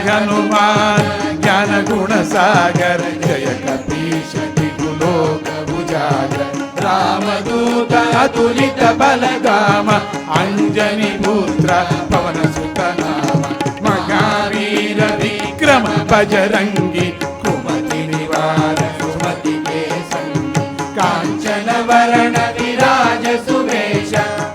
हनुमान ज्ञान गुण सागर जय कपीश लोक उजागर रामदूत अतुलित बलधाम अंजनी पुत्र पवन सुत नाम महावीर विक्रम बजरंगी कुमति निवार सुमति के संग कांचन वरण विराज सुवेश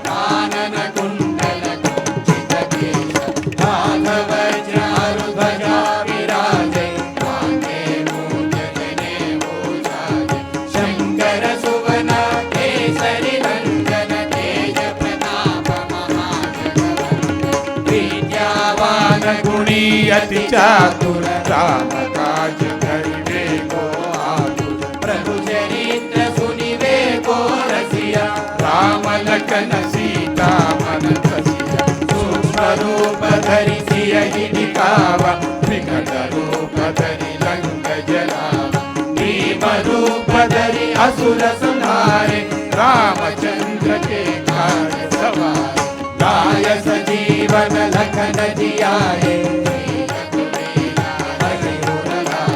कानन कुंडल कुंचित केश माधव चारु ध्वजा विराजे कांधे मूंज जनेऊ साजे शंकर सुवन केसरी नंदन तेज प्रताप महाजगवंदन विद्यावान गुणी अति चातुर राम काज करिबे को आतुर प्रभु चरित्र सुनिबे को रसिया राम लखन सीता मन बसिया सूक्ष्म रूप धरि सियहि दिखावा विकट रूप धरि लंक जलावा भीम रूप धरि असुर संहारे रामचंद्र के कार्य सवारे गाय सजीवन लखन जियाए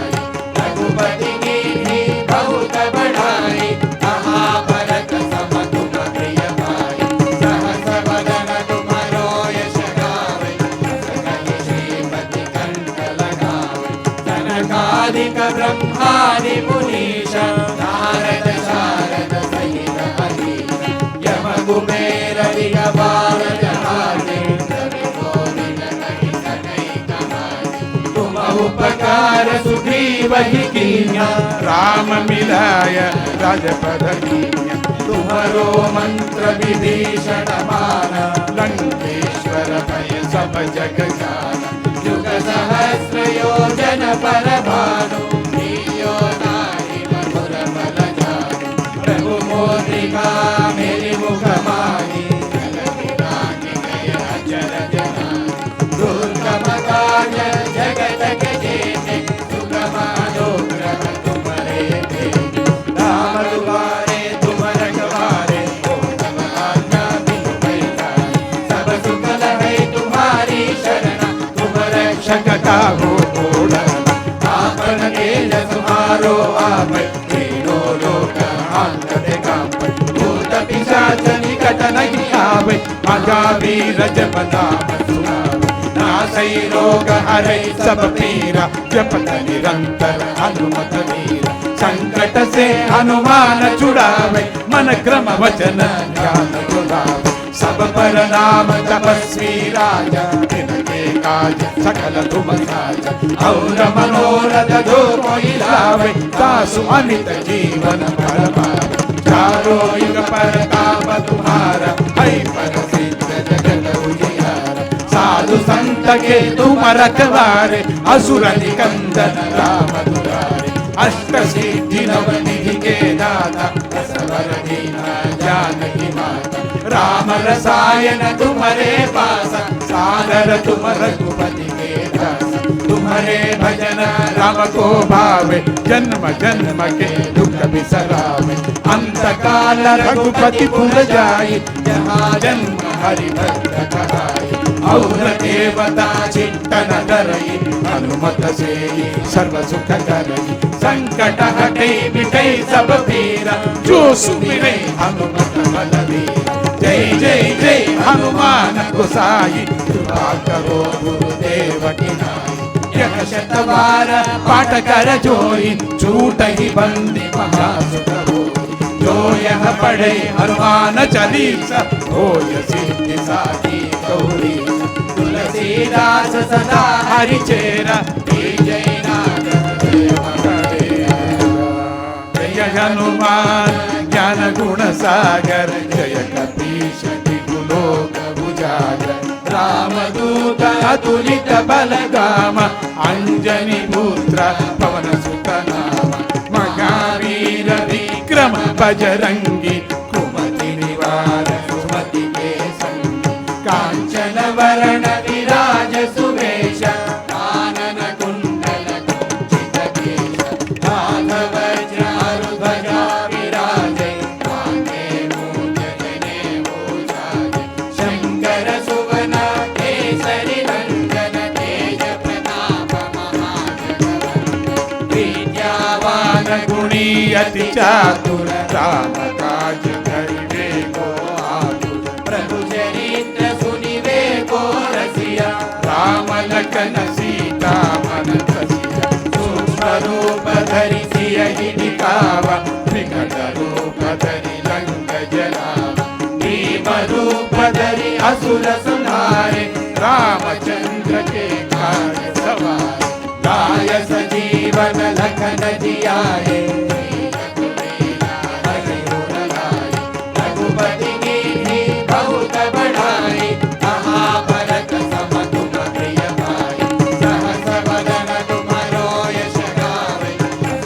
रघुपति कीन्ही बहुत बढ़ाई महाभरत सम तुम प्रिय भाई सहस वदन तुम्हारो यश गावे सकल श्रीपति कंठ लगावे सनकादिक ब्रह्मादि मुनीश नारद शारद सहित अहीश यम कुबेर दिगंबर जहारे रवि गोविंद कहि सकै कहानी तुम उपकार सुग्रीव ही कीन्या राम मिलाय राजपद कीन्या तुम्हारो मंत्र विभीषण माना लंकेश्वर भय सब जग जाना युग सहस्र योजन पर भानु लील्यो नाहि मधुर बल जानु प्रभु मोद्रिका मेरि मुख माहि जगति रानि गय अचर जनानि दुर्गम काज जगत के जेते सुगम अनुग्रह तुम्हारे तेते राम दुआरे तुम रखवारे हो तब आज्ञा बिनु पैसारे सब सुख लहै तुम्हारी शरण तुम रक्षक काहू तोड़ना आपन तेज तुम्हारो आपै तीनों लोक हांकते कांपै भूत पिशाच निकट नहीं आवे महावीर जप नाम सुनावे नासै रोग हरै सब पीरा जपत निरंतर हनुमत वीरा संकट से हनुमान छुड़ावे मन क्रम वचन ध्यान जुलावे सब पर नाम तपस्वी राजा तिनके काज सकल तुम साजा और मनोरथ जो कोई लावे तासु अमित जीवन फल पावे चारों युग पर काम तुम्हारा है प्रसिद्ध जगत उजियारा साधु संत के तुम रखवारे असुर निकंदन राम दुलारे अष्ट सिद्धि नव निधि के दाता असवर दीना जानकी माता राम रसायन तुम्हारे पास सादर तुम रघुपति के दास तुम्हारे भजन राम को भावे जन्म जन्म के दुख बिसरावे अंत काल रघुपति पुर जाई जहाँ जन्म हरि भक्त कहाई और देवता चिंतन करई हनुमत से सर्व सुख करई संकट हटे मिटे सब पीरा जो सुमिरै हनुमत बलवीरा जय जय जय हनुमान गोसाई कृपा करो गुरुदेव की नाई यह शतवार पाठ कर जोई छूट ही बंदी महासुख होई जो यह पढ़े हनुमान चालीसा होय सिद्धि साखी गौरी तुलसीदास सदा हरि चेरा जय नाथ जय हनुमान ज्ञान गुण सागर जय कपीश लोक उजागर रामदूत अतुलित बलधाम अंजनी पुत्र पवन सुत नाम महावीर विक्रम बजरंगी कुमति निवार सुमति के संग कांचन वरण विराज सुवेश कानन कुंडल कुंचित केश माधव चारु ध्वजा विराजे कांधे मूंज जनेऊ साजे शंकर सुवन केसरी नंदन तेज प्रताप गुणी अति चातुर राम काज करिवे को आतुर प्रभु चरित्र सुनिवे को रसिया राम लखन सीता मन बसिया सूक्ष्म रूप धरि सियहि दिखावा विकट रूप धरि लंक जलावा भीम रूप धरि असुर संहारे रामचंद्र के कार्य सवार गाय सजीवन लखन जियाए रघुपति कीर्ति बहुत बढ़ाई महाभरत सम तुम प्रिय भाई सहस वदन तुम्हारो यश गावे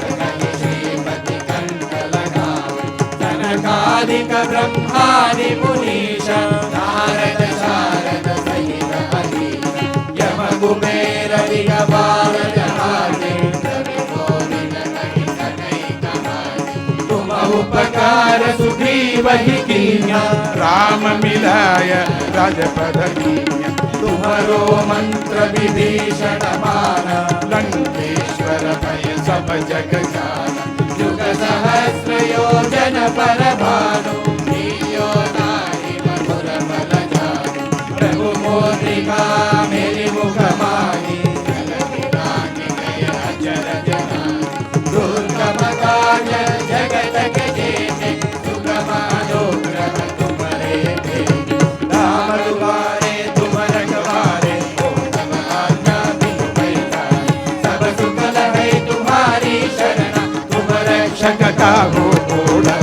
सकल श्रीपति कंठ लगावे सनकादिक ब्रह्मादि मुनीश नारद शारद सहित अधीश यम कुबेर दिगंबर जहारे रवि गोविंद कहि सकै कहानी तुम उपकार सुग्रीव ही कीन्या राम मिलाय राजपद कीन्या तुम्हारो मंत्र विभीषण माना लंकेश्वर भय सब जग जाना युग सहस्र योजन पर भानु लील्यो नाहि मधुर बल जानु प्रभु मोद्रिका मेरि मुख माहि जलधि लांघि गय अचर जनानि दुर्गम काज जगत के जेते सुगम अनुग्रह तुम्हारे तेते राम दुआरे तुम रखवारे हो तब आज्ञा बिनु पैसारे सब सुख लहै तुम्हारी शरण तुम रक्षक काहू तोड़ा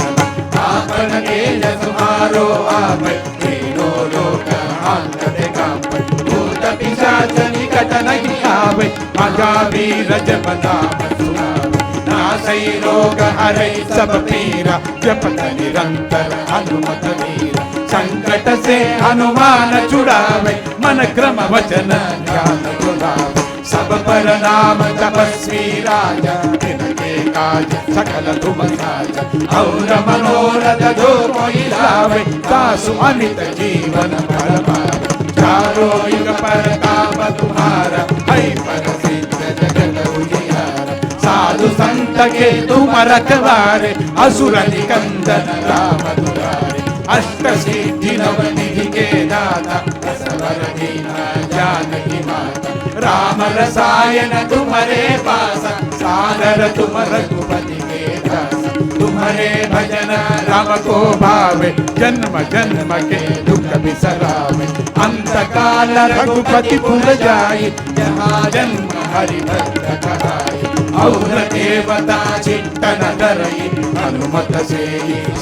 आपन तेज तुम्हारो आप तीनों लोक आंगन कांप भूत पिशाच निकट नहीं आवे महावीर जप नाम सुनावे नासै रोग हरै सब पीरा जपत निरंतर हनुमत वीरा संकट से हनुमान छुड़ावे मन क्रम वचन ध्यान जुड़ावे सब पर नाम तपस्वी राजा तिनके काज सकल तुम साजा और मनोरथ जो कोई लावे तासु अमित जीवन फल पावे चारों युग पर काम तुम्हारा है प्रसिद्ध जगत उजियारा साधु संत के तुम रखवारे असुर निकंदन राम दुलारे अष्ट सिद्धि नव निधि के दाता असवर दीना जानकी माता राम रसायन तुम्हारे पास सादर तुम रघुपति के दास तुम्हारे भजन राम को भावे जन्म जन्म के दुख बिसरावे अंत काल रघुपति पुर जाई जहाँ जन्म हरि भक्त कहाई और देवता चित्तन धरई हनुमत से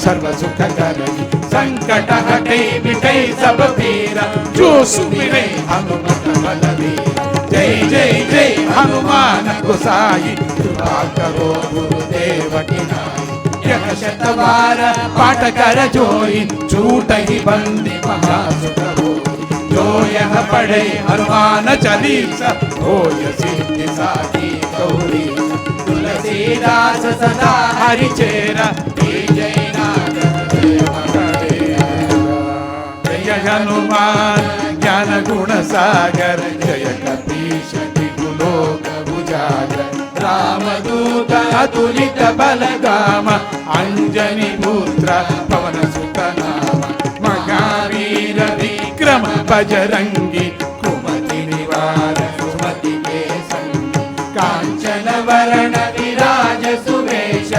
सर्व सुख करई संकट हटे मिटै सब पीरा जो सुमिरै हनुमत बलवीरा जय जय जय हनुमान गोसाई कृपा करो गुरुदेव की नाई यह शतवार पाठ कर जोई झूठ ही बंदी महासुख होई जो यह पढ़े हनुमान चालीसा होय सिद्धि साखी गौरी तुलसीदास सदा हरि चेरा जय नाथ जय हनुमान ज्ञान गुण सागर जय कपीश लोक उजागर रामदूत अतुलित बलधाम अंजनी पुत्र पवन सुत नाम महावीर विक्रम बजरंगी कुमति निवार सुमति के संगी कांचन वरण विराज सुवेश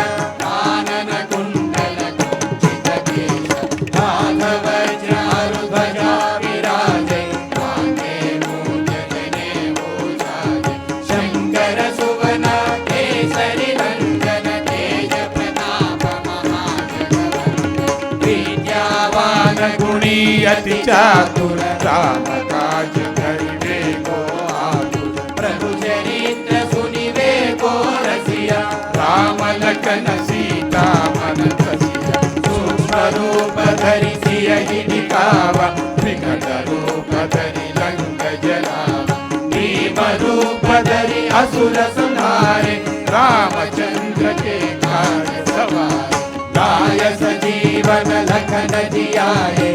कानन कुंडल कुंचित केश हाथ वज्र ध्वजा विराजे कांधे मूंज जनेऊ साजे शंकर सुवन केसरी नंदन तेज प्रताप महाजगवंदन विद्यावान गुणी अति चातुर राम काज करिवे को आतुर प्रभु चरित्र सुनिवे को रसिया राम लखन सीता मन बसिया सूक्ष्म रूप धरि सियहि दिखावा विकट रूप धरि लंक जलावा भीम रूप धरि असुर संहारे रामचंद्र के कार्य सवार गाय सजीवन लखन जियाए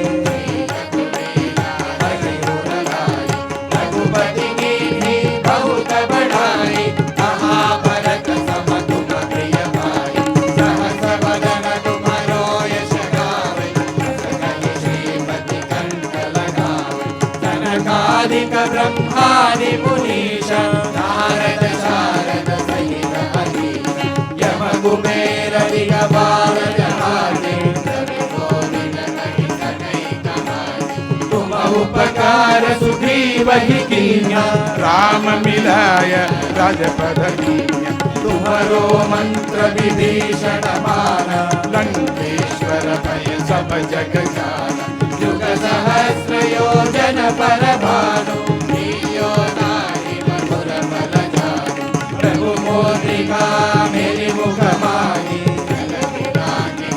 रघुपति कीर्ति बहुत बढ़ाई महाभरत सम तुम प्रिय भाई वही कीन्या राम मिलाय राजपद कीन्या तुम्हारो मंत्र विभीषण माना लंकेश्वर भय सब जग जाना युग सहस्र योजन पर भानु नीयो नारी मधुर बल जानु प्रभु मोद्रिका मेरी मुख माही जगति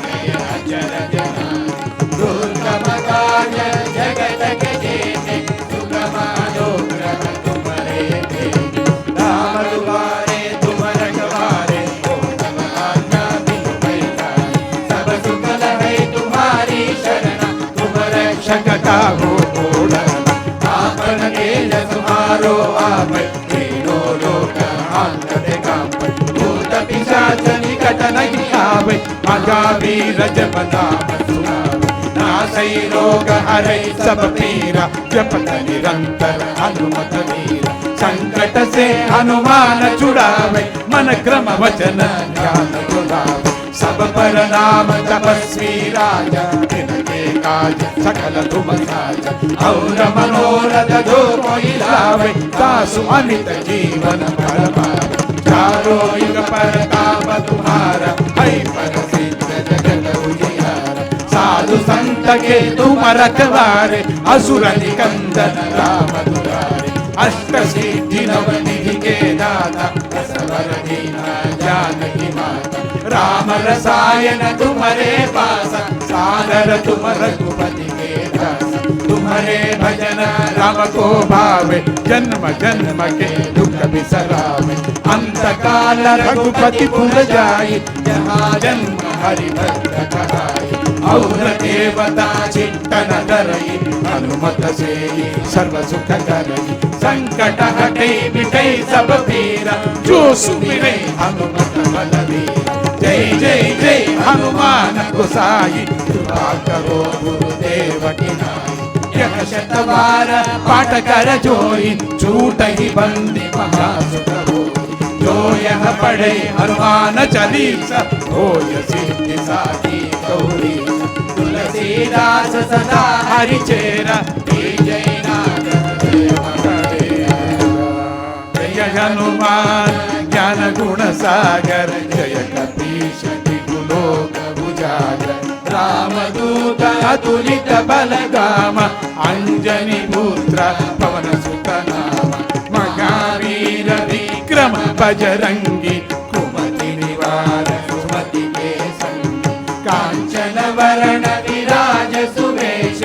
गय अचर जनानी दुर्गम काज जगत के जेते सुगम अनुग्रह तुम्हारे तेते राम दुआरे तुम रखवारे ओ तब आज्ञा बिनु पैसारे सब सुख लहै तुम्हारी शरण तुम रक्षक काहू तोड़ा आपन तेज तुम्हारो आप तीनों लोक आंगन कांप भूत पिशाच निकट नहीं आवे महावीर जप नाम सुनावे नासै रोग हरै सब पीरा जपत निरंतर हनुमत वीरा संकट से हनुमान छुड़ावे मन क्रम वचन ध्यान दुलावे सब पर नाम तपस्वी राजा तिनके काज सकल तुम साजा और मनोरथ जो कोई लावे तासु अमित जीवन फल पावे चारों युग पर काम तुम्हारा है प्रसिद्ध जगत उजियारा साधु संत के तुम रखवारे असुर निकंदन राम दुलारे अष्ट सिद्धि नव निधि के दाता असवर दीना जानकी माता राम रसायन तुम्हारे पास सादर तुम रघुपति के दास तुम्हारे भजन राम को भावे जन्म जन्म के दुख बिसरावे अंत काल रघुपति पुर जाई जहाँ जन्म हरि भक्त कहाई और देवता चिंतन करई हनुमत से सर्व सुख करई संकट हटे मिटे सब पीरा जो सुमिरे हनुमत बलवीरा जय जय जय हनुमान गोसाई कृपा करो गुरुदेव की नाई यह शतवार पाठ कर जोई छूट ही बंदी महासुख होई जो यह पढ़े हनुमान चालीसा होय सिद्धि साखी गौरी तुलसीदास सदा हरि चेरा जय नाथ देव जय हनुमान ज्ञान गुण सागर जय कपीश लोक उजागर रामदूत अतुलित बल गाम अंजनी पुत्र पवन सुत नाम महावीर विक्रम बजरंगी कुमति निवार सुमति के संग कांचन वरण विराज सुवेश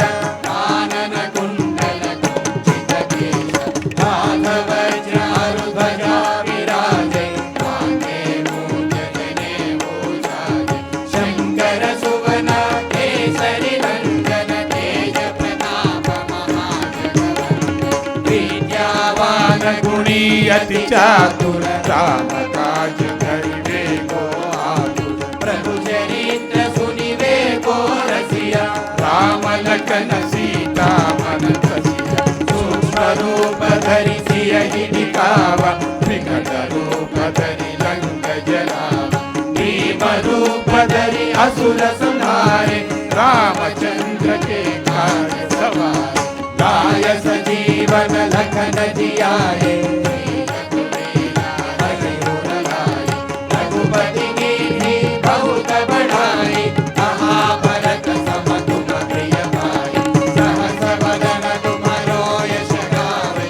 कानन कुंडल कुंचित केश हाथ वज्र ध्वजा विराजे कांधे मूंज जनेऊ साजे शंकर सुवन केसरी नंदन तेज प्रताप महाजगवंदन विद्यावान गुणी अति चातुर राम काज करिबे को आतुर प्रभु चरित्र सुनिवे को रसिया राम लखन सीता मन बसिया सूक्ष्म रूप धरि सियहि दिखावा विकट रूप धरि लंक जलावा भीम रूप धरि असुर संहारे रामचंद्र के कार्य सवार गाय सजीवन लखन जियाए रघुपति कीन्ही बहुत बढ़ाई महाभरत सम तुम प्रिय भाई सहस वदन तुम्हारो यश गावे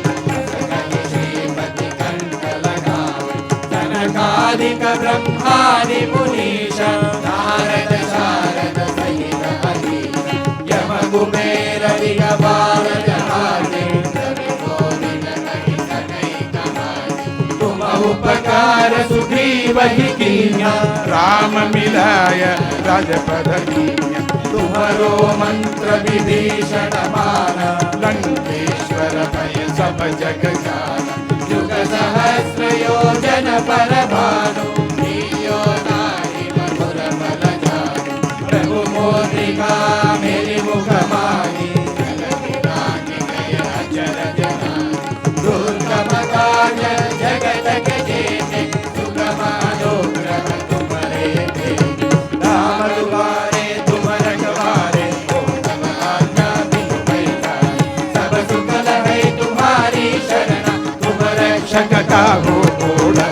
सकल श्रीपति कंठ लगावे सनकादिक ब्रह्मादि मुनीश नारद शारद सहित अधीश यम कुबेर दिगंबर जहारे रवि गोविंद कहि सकै कहानी तुम उपकार सुग्रीव ही कीन्या राम मिलाय राजपद कीन्या तुम्हारो मंत्र विभीषण माना लंकेश्वर भय सब जग जाना युग सहस्र योजन पर भानु नीयो नारी मधुर बल जानु प्रभु मोद्रिका मेरी मुख माही जगति गय अचर जनानी दुर्गम काज जगत के जेते सुगम अनुग्रह तुम्हारे तेते राम दुआरे तुम रखवारे ओ तब आज्ञा बिनु पैसारे सब सुख लहै तुम्हारी सकता हो तोड़ा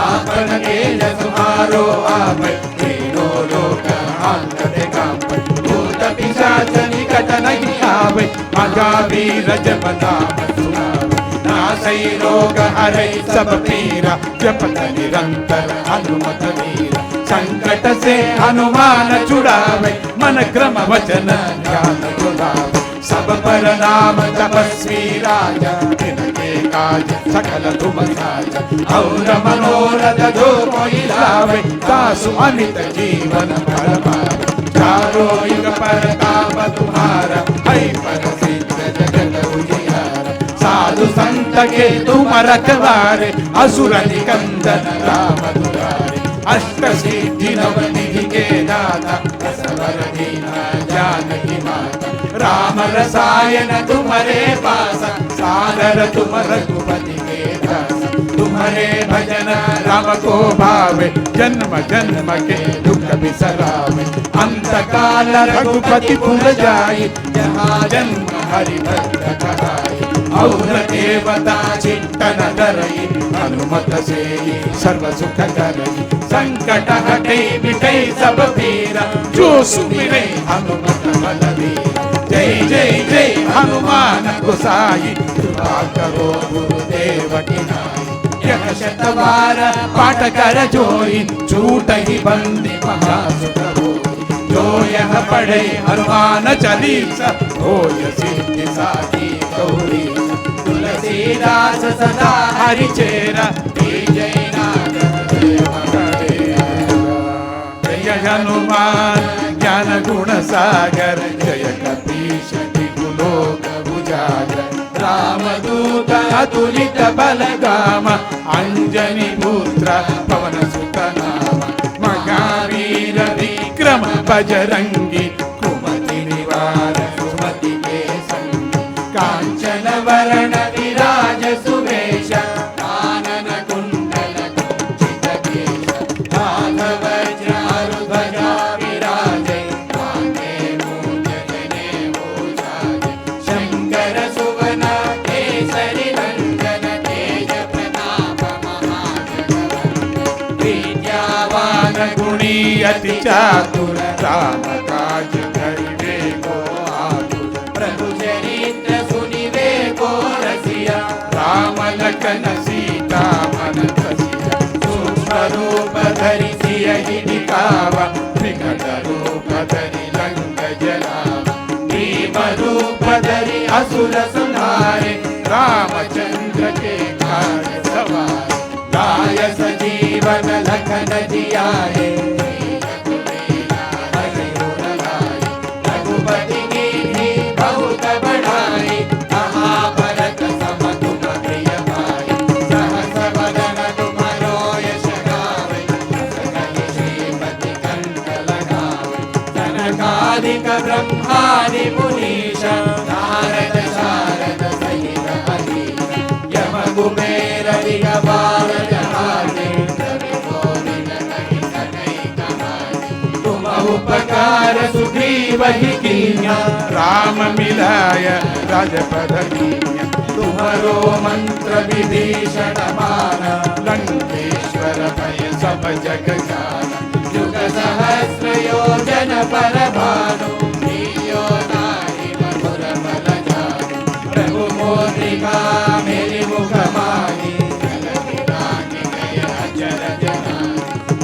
आपन तेज तुम्हारो आप तीनों लोक आंतरे कांप भूत पिशाच निकट नहीं आवे महावीर जप नाम सुनावे नासई रोग हरे सब पीरा जपत निरंतर हनुमत वीरा संकट से हनुमान छुड़ावे मन क्रम वचन ध्यान जुड़ावे सब पर नाम तपस्वी राजा इनके काज सकल तुम साजा और मनोरथ जो कोई लावे तासु अमित जीवन फल पावे चारों युग पर काम तुम्हारा है प्रसिद्ध जगत उजियारा साधु संत के तुम रखवारे असुर निकंदन राम दुलारे अष्ट सिद्धि नव निधि के दाता असवर दीना जानकी माता राम रसायन तुम्हारे पास सादर तुम रघुपति के दास तुम्हारे भजन राम को भावे जन्म जन्म के दुख बिसरावे अंत काल रघुपति पुर जाई जहाँ जन्म हरि भक्त कहाई और देवता चिंतन करई हनुमत से सर्व सुख करई संकट हटे मिटे सब पीरा जो सुमिरे हनुमत बलवीरा जय जय जय हनुमान गोसाई कृपा करो गुरुदेव की नाई यह शतवार पाठ कर जोई छूट ही बंदी महासुख होई जो यह पढ़े हनुमान चालीसा होय सिद्धि साखी गौरी तुलसीदास सदा हरि चेरा जय नाथ जय हनुमान ज्ञान गुण सागर जय कपीश लोक उजागर रामदूत अतुलित बलगाम अंजनी पुत्र पवन सुत नाम महावीर विक्रम बजरंगी कुमति निवार सुमति के संग कांचन वरण विराज सुवेश कानन कुंडल कुंचित केश हाथ वज्र ध्वजा विराजे कांधे मूंज जनेऊ साजे शंकर सुवन केसरी नंदन तेज प्रताप महाजगवंदन विद्यावान गुणी अति चातुर राम काज करिवे को आतुर प्रभु चरित्र सुनिवे को रसिया राम लखन सीता मन बसिया सूक्ष्म रूप धरि सियहि दिखावा विकट रूप धरि लंक जलावा भीम रूप धरि असुर संहारे रामचंद्र के कार्य सवारे गाय सजीवन लखन जियाए रघुपति की बहुत बढ़ाई महाभरत सम तुम प्रिय भाई सहस वदन तुम्हारो यश गावे श्रीपति कंठ लगावे सनकादिक ब्रह्मादि मुनीश नारद शारद सहित अधीश यम कुबेर दिगंबर जहारे तुम उपकार सुग्रीव ही कीन्या राम मिलाय राजपद कीन्या तुम्हारो मंत्र विभीषण माना लंकेश्वर भय सब जग जाना युग सहस्र योजन पर भानु लील्यो नाहि मधुर फल जानु प्रभु मोद्रिका मेरी मुख माही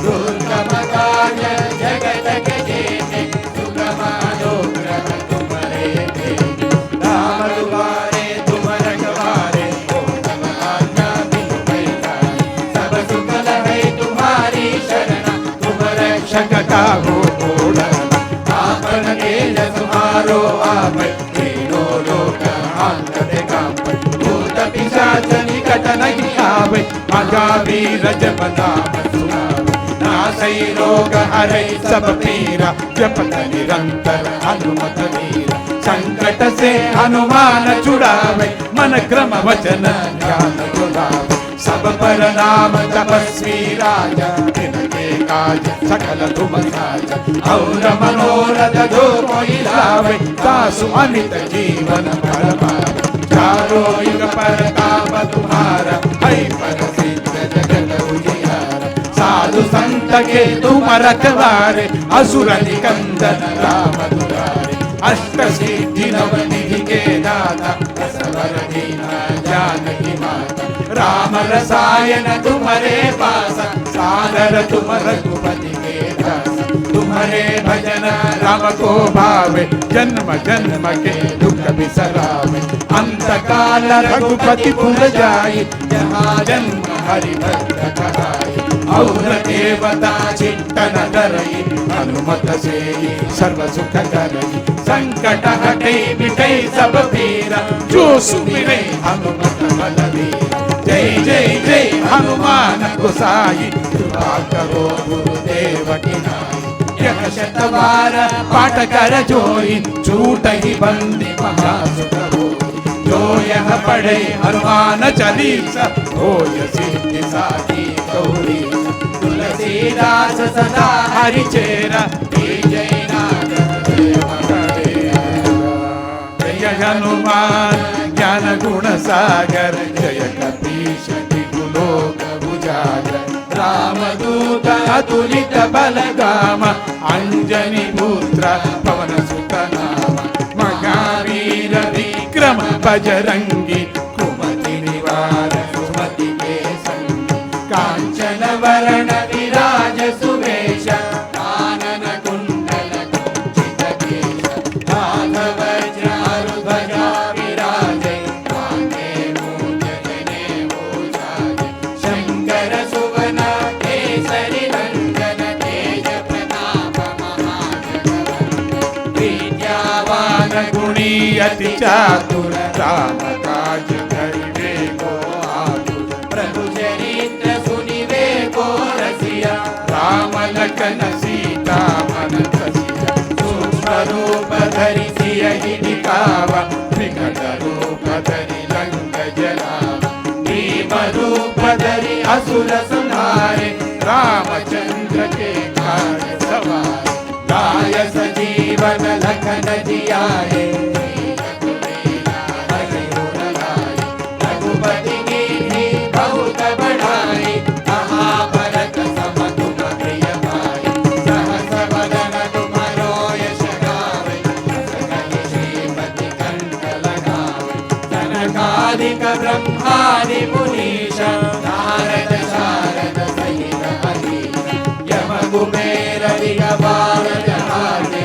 दुर्गम काज जगत के जेते सुगम अनुग्रह तुम्हारे तेते राम दुआरे तुम रखवारे ओ तब आज्ञा बिनु पैसारे सब सुख लहै तुम्हारी शरण तुम रक्षक काहू तोड़ा आपन तेज तुम्हारो आप तीनों लोक आंतरे कांप भूत पिशाच निकट नहीं आवे महावीर जप नाम सुनावे नासई रोग हरे सब पीरा जपत निरंतर हनुमत वीरा संकट से हनुमान छुड़ावे मन क्रम वचन ध्यान जुड़ावे सब पर नाम तपस्वी राजा इनके काज सकल तुम साजा और मनोरथ जो कोई लावे तासु अमित जीवन फल पावे चारों युग पर काम तुम्हारा है है प्रसिद्ध जगत उजियारा साधु संत के तुम रखवारे असुर निकंदन राम दुलारे अष्ट सिद्धि नवनिधि के दाता असवर दीना जानकी माता राम रसायन तुम्हारे पास सादर तुम रघुपति के दास तुम्हारे भजन राम को भावे जन्म जन्म के दुख बिसरावे अंत काल रघुपति पुर जाई जहाँ जन्म हरि भक्त कहाई और देवता चिंतन करई हनुमत से सर्व सुख करई संकट हटे मिटे सब पीरा जो सुमिरे हनुमत बलवीर जय जय जय हनुमान गोसाई कृपा करो गुरुदेव की नाई यह शतवार पाठ कर जोई झूठ ही बंदी महासुख होई जो यह पढ़े हनुमान चालीसा होय सिद्धि साखी गौरी तुलसीदास सदा हरि चेरा जय नाथ जय हनुमान ज्ञान गुण सागर जय कपीश लोक उजागर रामदूत अतुलित बलगाम अंजनी पुत्र पवन सुत नाम महावीर विक्रम बजरंगी कुमति निवार सुमति के संग कांचन वरण विराज सुवेश कानन कुंडल कुंचित केश हाथ वज्र ध्वजा विराजे कांधे मूंज जनेऊ जाजे शंकर सुवन केसरी नंदन तेज प्रताप महाजगवंदन विद्यावान गुणी अति चातुर राम काज करिवे को आतुर प्रभु चरित्र सुनिवे को रसिया राम लखन सीता मन बसिया सूक्ष्म रूप धरि सियहि दिखावा विकट रूप धरि लंक जलावा भीम रूप धरि असुर संहारे रामचंद्र के कार्य सवार गाय सजीवन लखन जियाए रघुपति की बहुत बढ़ाई महाभरत सम तुम प्रिय भाई सहस वदन तुम्हारो यश गावे श्रीमति कंठ लगावे सनकादिक ब्रह्मादि मुनीश नारद शारद सहित अधीश यम कुबेर दिगंबर जहारे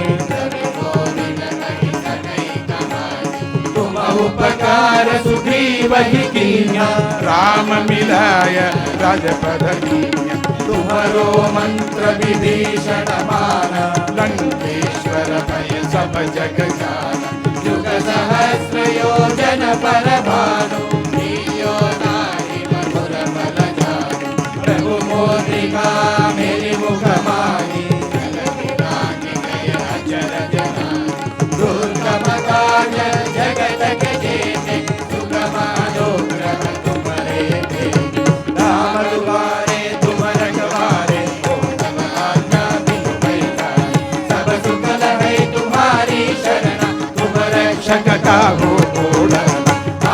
तुम उपकार सुग्रीव ही कीन्या राम मिलाय राजपद कीन्या तुम्हारो मंत्र विभीषण माना लंकेश्वर भय सब जग जाना युग सहस्र योजन पर भानु लीयो नाहि मधुर बल जानु प्रभु मोद्रिका मेरी मुख माही दुर्गम काज जगत के जेते सुगम अनुग्रह तुम्हारे तेते राम दुआरे तुम रखवारे ओ तब आज्ञा बिनु पैसारे सब सुख लहै तुम्हारी शरण तुम रक्षक काहू तोड़ा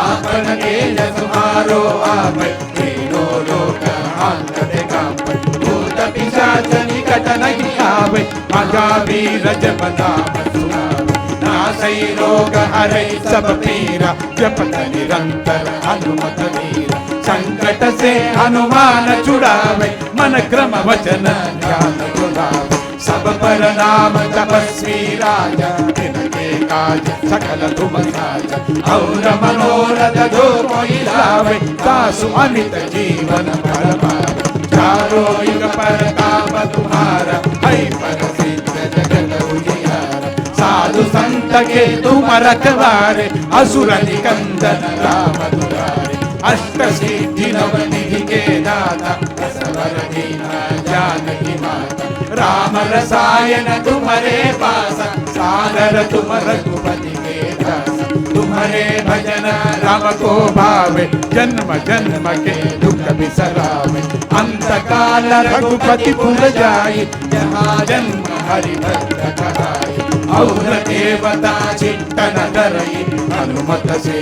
आपन तेज तुम्हारो आप तीनों लोक आंगन कांप भूत पिशाच निकट नहीं आवे महावीर जब नाम सुनावे नासै रोग हरै सब पीरा जपत निरंतर हनुमत वीरा संकट से हनुमान छुड़ावे मन क्रम वचन ध्यान जुड़ावे सब पर नाम तपस्वी राजा तिनके काज सकल तुम साजा और मनोरथ जो कोई लावे दासु अमित जीवन फल पावे चारों युग पर काम तुम्हारा है प्रसिद्ध जगत उजियारा साधु संत के तुम रखवारे असुर निकंदन राम दुलारे अष्ट सिद्धि नवनिधि के दाता असवर दीना जानकी माता राम रसायन तुम्हारे पास सादर तुम रघुपति के दास तुम्हारे भजन राम को भावे जन्म जन्म के दुख बिसरावे अंत काल रघुपति पुर जाई जहाँ जन्म हरि भक्त कहाई और देवता चिंतन करई हनुमत से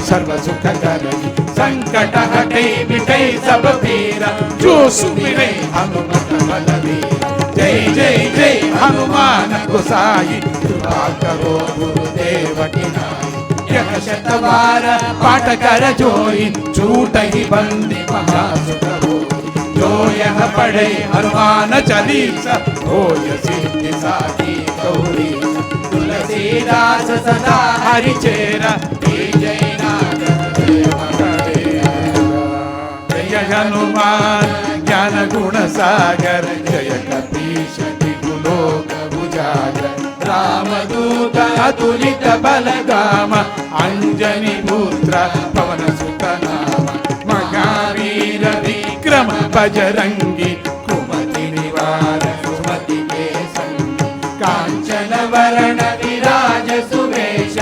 सर्व सुख करई संकट हटे मिटे सब पीरा जो सुमिरे हनुमत बलवीर जय जय जय हनुमान गोसाई कृपा करो गुरुदेव की नाई यह शतवार पाठ कर जोई झूठ ही बंदी महासुख होई जो यह पढ़े हनुमान चालीसा होय सिद्धि साखी गौरी तुलसीदास सदा हरि चेरा जय नाथ जय हनुमान ज्ञान गुण सागर जय कपीश दिगुलोक उजागर रामदूत अतुलित बलगाम अंजनी पुत्र पवन सुत नाम महावीर विक्रम बजरंगी कुमति निवार सुमति के संग कांचन वरण विराज सुवेश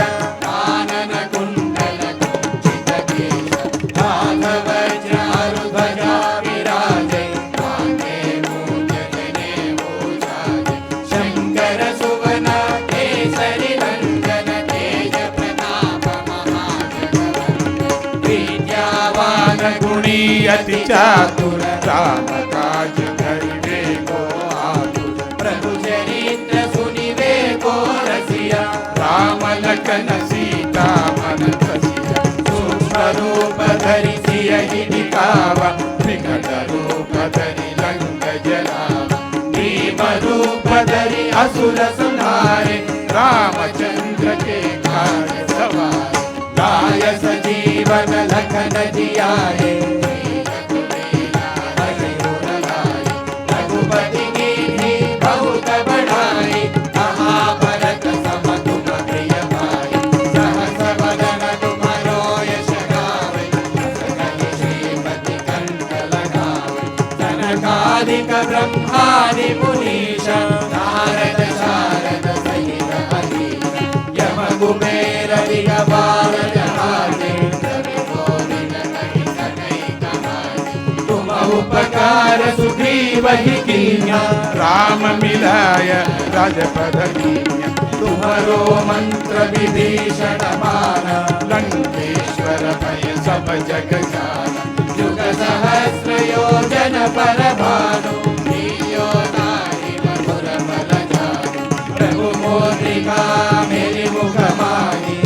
कानन कुंडल कुंचित केश हाथ वज्र ध्वजा विराजे कांधे मूंज जनेऊ जाजे शंकर सुवन केसरी नंदन तेज प्रताप महाजगवंदन विद्यावान गुणी अति चातुर राम काज करिवे को आतुर प्रभु चरित्र सुनिवे को रसिया राम लखन सीता मन बसिया सूक्ष्म रूप धरि सियहि दिखावा विकट रूप धरि लंक जलावा भीम रूप धरि असुर संहारे रामचंद्र के कार्य सवारे गाय सजीवन लखन जियाए रघुपति की बहुत बढ़ाई महाभरत सम तुम प्रिय भाई सहस वदन तुम्हारो यश गावे श्रीमति कंठ लगावे सनकादिक ब्रह्मादि मुनीश नारद शारद सहित अहीश यम कुबेर दिगंबर जहारे उपकार सुग्रीव ही कीन्या राम मिलाय राजपद कीन्या तुम्हारो मंत्र विभीषण माना लंकेश्वर भय सब जग जाना युग सहस्र योजन पर भानु लील्यो नाहि मधुर फल जानु प्रभु मोद्रिका मेरी मुख माही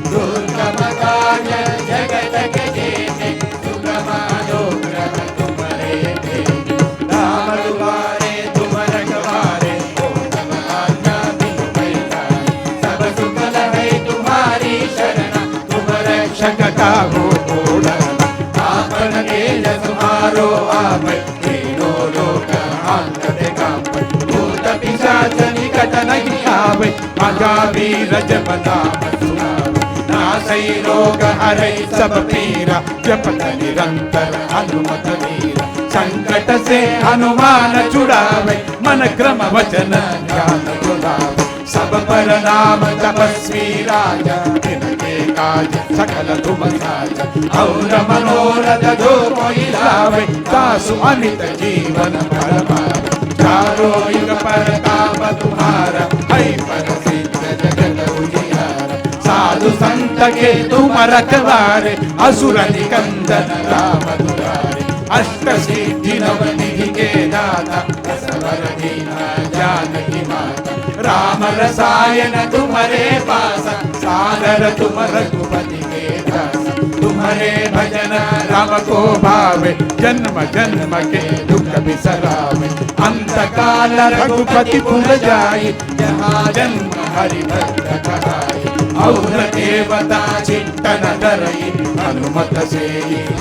दुर्गम काज जगत के जेते सुगम अनुग्रह तुम्हारे तेते राम दुआरे तुम रखवारे ओ तब आज्ञा बिनु पैसारे सब सुख लहै तुम्हारी शरण तुम रक्षक काहू को डरना आपन तेज तुम्हारो आपै तीनों लोक आंगन कांपै भूत पिशाच निकट नहीं आवे महावीर जप नाम सुनावे नासै रोग हरै सब पीरा जपत निरंतर हनुमत वीरा संकट से हनुमान छुड़ावे मन क्रम वचन ध्यान जुलावे सब पर नाम तपस्वी राजा तिनके काज सकल तुम साजा और मनोरथ जो कोई लावे तासु अमित जीवन फल पावे चारों युग पर काम तुम्हारा है प्रसिद्ध जगत उजियारा साधु संत के तुम रखवारे असुर निकंदन राम दुलारे अष्ट सिद्धि नव निधि के दाता असवर दीना जानकी माता राम रसायन तुम्हारे पास सादर तुम रघुपति के दास तुम्हारे भजन राम को भावे जन्म जन्म के दुख बिसरावे अंत काल रघुपति पुर जाई जहाँ जन्म हरि भक्त कहाई और देवता चिंतन करई हनुमत से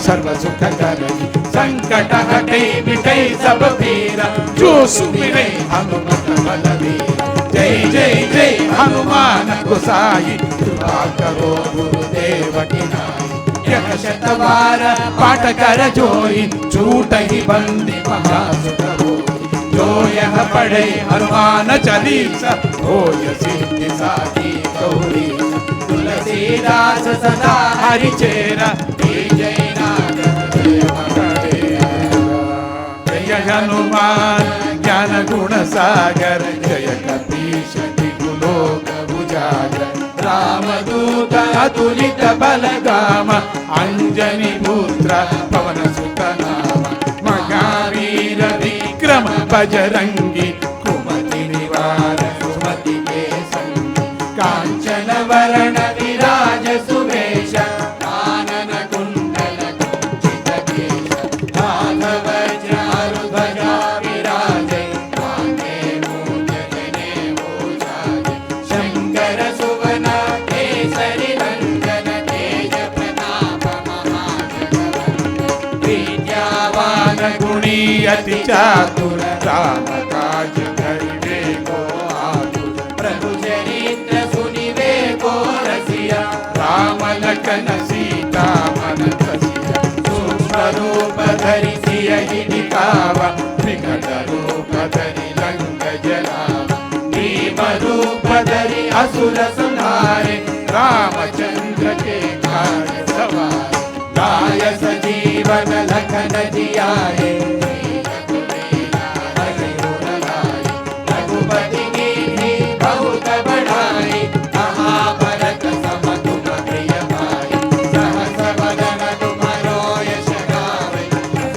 सर्व सुख करई संकट हटे मिटे सब पीरा जो सुमिरे हनुमत बलवीर जय जय जय हनुमान गोसाई कृपा करो गुरुदेव की नाई यह शतवार पाठ कर जोई झूठ ही बंदी महासुख होई जो यह पढ़े हनुमान चालीसा होय सिद्धि साखी गौरी तुलसीदास सदा हरि चेरा जय नाथ जय हनुमान ज्ञान गुणसागर जय कपीश दिगुलोक उजागर रामदूत अतुलित बलगाम अंजनी पुत्र पवन सुत नाम महावीर विक्रम बजरंगी कुमति निवार सुमति के संगी कांचन वरण विराज सुवेश कानन कुंडल कुंचित केश माधव चारु ध्वजा विराजे कांधे मूंज जनेऊ साजे शंकर सुवन केसरी नंदन तेज प्रताप महाजगवंदन विद्यावान गुणी अति चातुर राम काज करिबे को आतुर प्रभु चरित्र सुनिबे को रसिया राम लखन सीता मन बसिया सूक्ष्म रूप धरि सियहि दिखावा विकट रूप धरि लंक जलावा भीम रूप धरि असुर संहारे रामचंद्र के कार्य सवारे गाय सजीवन लखन जियाए रघुपति कीन्ही बहुत बढ़ाई महाभरत सम तुम प्रिय भाई सहस वदन तुम्हारो यश गावे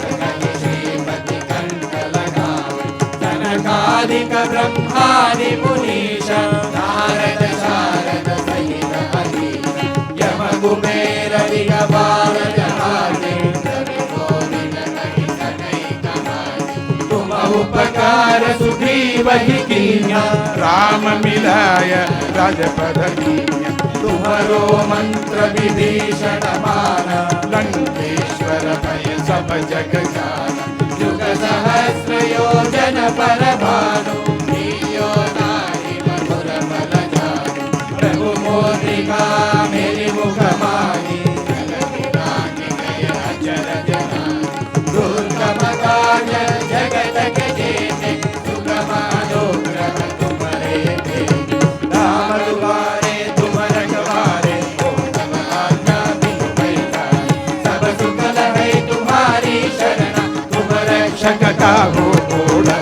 सकल श्रीपति कंठ लगावे सनकादिक ब्रह्मादि मुनीश नारद शारद सहित अधीश यम कुबेर दिगंबर जहारे रवि गोविंद कहि सकै कहानी तुम उपकार सुग्रीव ही कीन्या राम मिलाय राजपद कीन्या तुम्हारो मंत्र विभीषण माना लंकेश्वर भय सब जग जाना युग सहस्र योजन पर भानु लील्यो नाहि मधुर बल जानु प्रभु मोदिका मेरी मुख माही जगति गय अचर जनानी दुर्गम काज जगत के जेते सुगम अनुग्रह तुम्हारे तेते राम दुआरे तुम रखवारे हो तब आज्ञा बिनु पैसारे सब सुख लहै तुम्हारी शरण तुम रक्षक काहू तोड़ना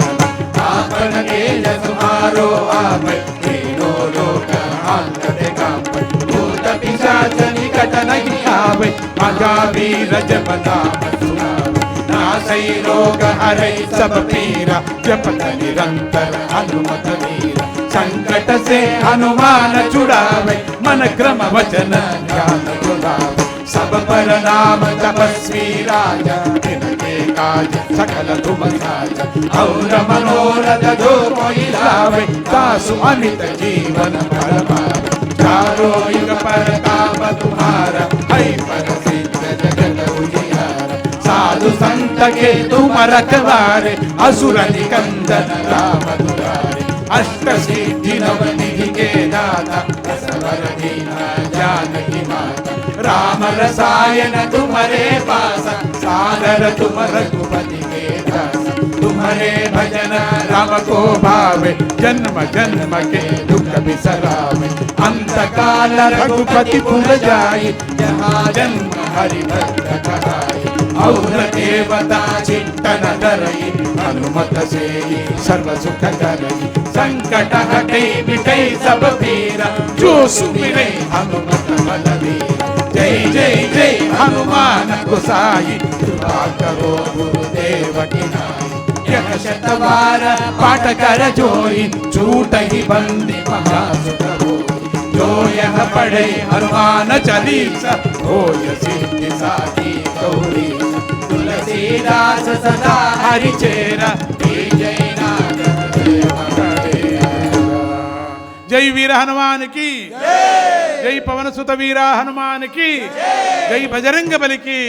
आपन तेज तुम्हारो आप तीनों लोक आंगन कांपै भूत पिशाच निकट नहीं आवे महावीर जप नाम सुनावे नासै रोग हरै सब पीरा जपत निरंतर हनुमत वीरा संकट से हनुमान छुड़ावे मन क्रम वचन ध्यान जुलावे सब पर नाम तपस्वी राजा तिनके काज सकल तुम साजा और मनोरथ जो कोई लावे तासु अमित जीवन फल पावे चारों युग पर काम तुम्हारा है प्रसिद्ध जगत उजियारा साधु संत के तुम रखवारे असुर निकंदन राम दुलारे अष्ट सिद्धि नव निधि के दाता असवर दीना जानकी माता राम रसायन तुम्हारे पास सादर तुम रघुपति के दास तुम्हारे भजन राम को भावे जन्म जन्म के दुख बिसरावे अंत काल रघुपति पुर जाई जहाँ जन्म हरि भक्त कहाई और देवता चिंतन धरई हनुमत से सर्व सुख करई संकट हटे मिटे सब पीरा जो सुमिरै हनुमत बलवीरा जय जय जय हनुमान गोसाई कृपा करो गुरुदेव की नाई यह शतवार पाठ कर जोई झूठ ही बंदी महासुख होई जो यह पढ़े हनुमान चालीसा होय सिद्धि साखी गौरी तुलसीदास सदा हरि चेरा जय नाथ जय वीर हनुमान की जय पवन सुत वीरा हनुमान की जय बजरंग बली की